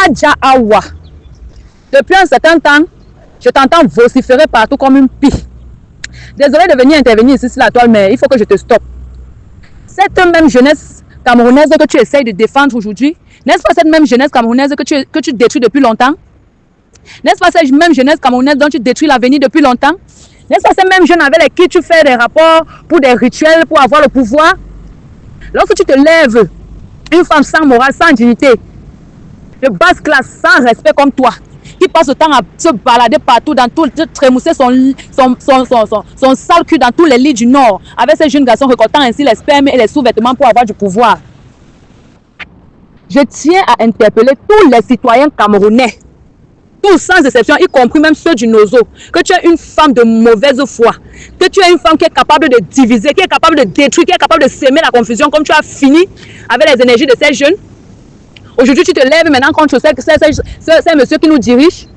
Adja Awa. Depuis un certain temps, je t'entends vociférer partout comme une pie. Désolé de venir intervenir ici sur la toile, mais il faut que je te stoppe. Cette même jeunesse camerounaise que tu essayes de défendre aujourd'hui, n'est-ce pas cette même jeunesse camerounaise que tu détruis depuis longtemps? N'est-ce pas cette même jeunesse camerounaise dont tu détruis l'avenir depuis longtemps? N'est-ce pas ces mêmes jeunes avec qui tu fais des rapports pour des rituels, pour avoir le pouvoir? Lorsque tu te lèves, une femme sans morale, sans dignité, de basse classe, sans respect comme toi, qui passe le temps à se balader partout, dans tout, trémousser son sale cul dans tous les lits du Nord, avec ces jeunes garçons récoltant ainsi les spermes et les sous-vêtements pour avoir du pouvoir. Je tiens à interpeller tous les citoyens camerounais, tous sans exception, y compris même ceux du Nozo, que tu es une femme de mauvaise foi, que tu es une femme qui est capable de diviser, qui est capable de détruire, qui est capable de s'aimer la confusion, comme tu as fini avec les énergies de ces jeunes. Aujourd'hui, tu te lèves maintenant contre ces messieurs qui nous dirigent.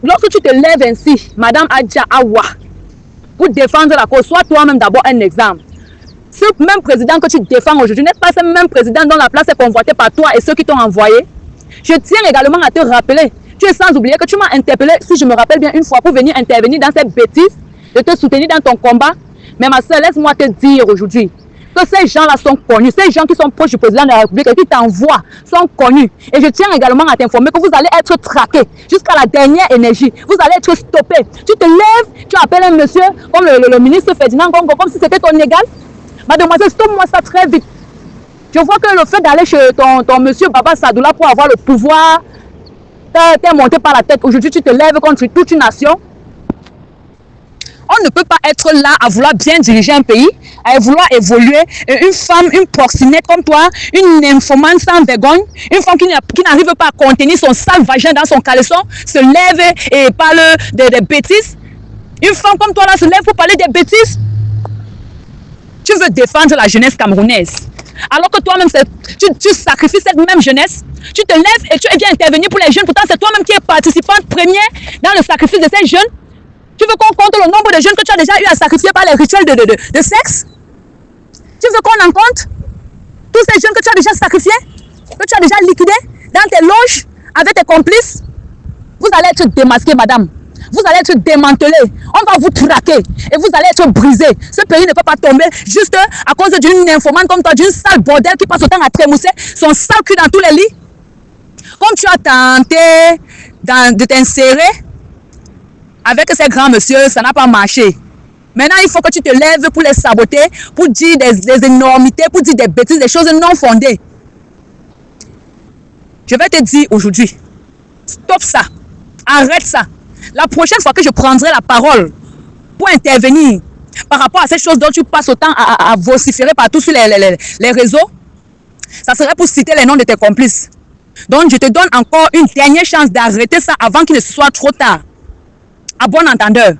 Lorsque tu te lèves ainsi, Madame Adja Awa, pour défendre la cause, sois toi-même d'abord un exemple. Ce même président que tu défends aujourd'hui, n'est-ce pas ce même président dont la place est convoitée par toi et ceux qui t'ont envoyé? Je tiens également à te rappeler, tu es sans oublier que tu m'as interpellé, si je me rappelle bien une fois, pour venir intervenir dans cette bêtise, de te soutenir dans ton combat. Mais ma soeur, laisse-moi te dire aujourd'hui que ces gens-là sont connus, ces gens qui sont proches du président de la République et qui t'envoient sont connus. Et je tiens également à t'informer que vous allez être traqués jusqu'à la dernière énergie. Vous allez être stoppés. Tu te lèves, tu appelles un monsieur comme le ministre Ferdinand Gongo, comme si c'était ton égal. Mademoiselle, stoppe-moi ça très vite. Je vois que le fait d'aller chez ton monsieur Baba Sadoula pour avoir le pouvoir, t'es monté par la tête. Aujourd'hui, tu te lèves contre toute une nation. On ne peut pas être là à vouloir bien diriger un pays, à vouloir évoluer. Et une femme, une proxénète comme toi, une nymphomane sans vergogne, une femme qui n'arrive pas à contenir son sale vagin dans son caleçon, se lève et parle des bêtises. Une femme comme toi là se lève pour parler des bêtises. Tu veux défendre la jeunesse camerounaise. Alors que toi-même, tu sacrifies cette même jeunesse. Tu te lèves et tu viens intervenir pour les jeunes. Pourtant, c'est toi-même qui es participante première dans le sacrifice de ces jeunes. Tu veux qu'on compte le nombre de jeunes que tu as déjà eu à sacrifier par les rituels de sexe? Tu veux qu'on en compte tous ces jeunes que tu as déjà sacrifiés, que tu as déjà liquidés dans tes loges avec tes complices? Vous allez être démasqués, madame. Vous allez être démantelés. On va vous traquer et vous allez être brisés. Ce pays ne peut pas tomber juste à cause d'une nymphomane comme toi, d'une sale bordel qui passe autant à trémousser son sale cul dans tous les lits. Comme tu as tenté de t'insérer avec ces grands messieurs, ça n'a pas marché. Maintenant, il faut que tu te lèves pour les saboter, pour dire des énormités, pour dire des bêtises, des choses non fondées. Je vais te dire aujourd'hui, stop ça, arrête ça. La prochaine fois que je prendrai la parole pour intervenir par rapport à ces choses dont tu passes autant à vociférer partout sur les réseaux, ça serait pour citer les noms de tes complices. Donc, je te donne encore une dernière chance d'arrêter ça avant qu'il ne soit trop tard. À bon entendeur.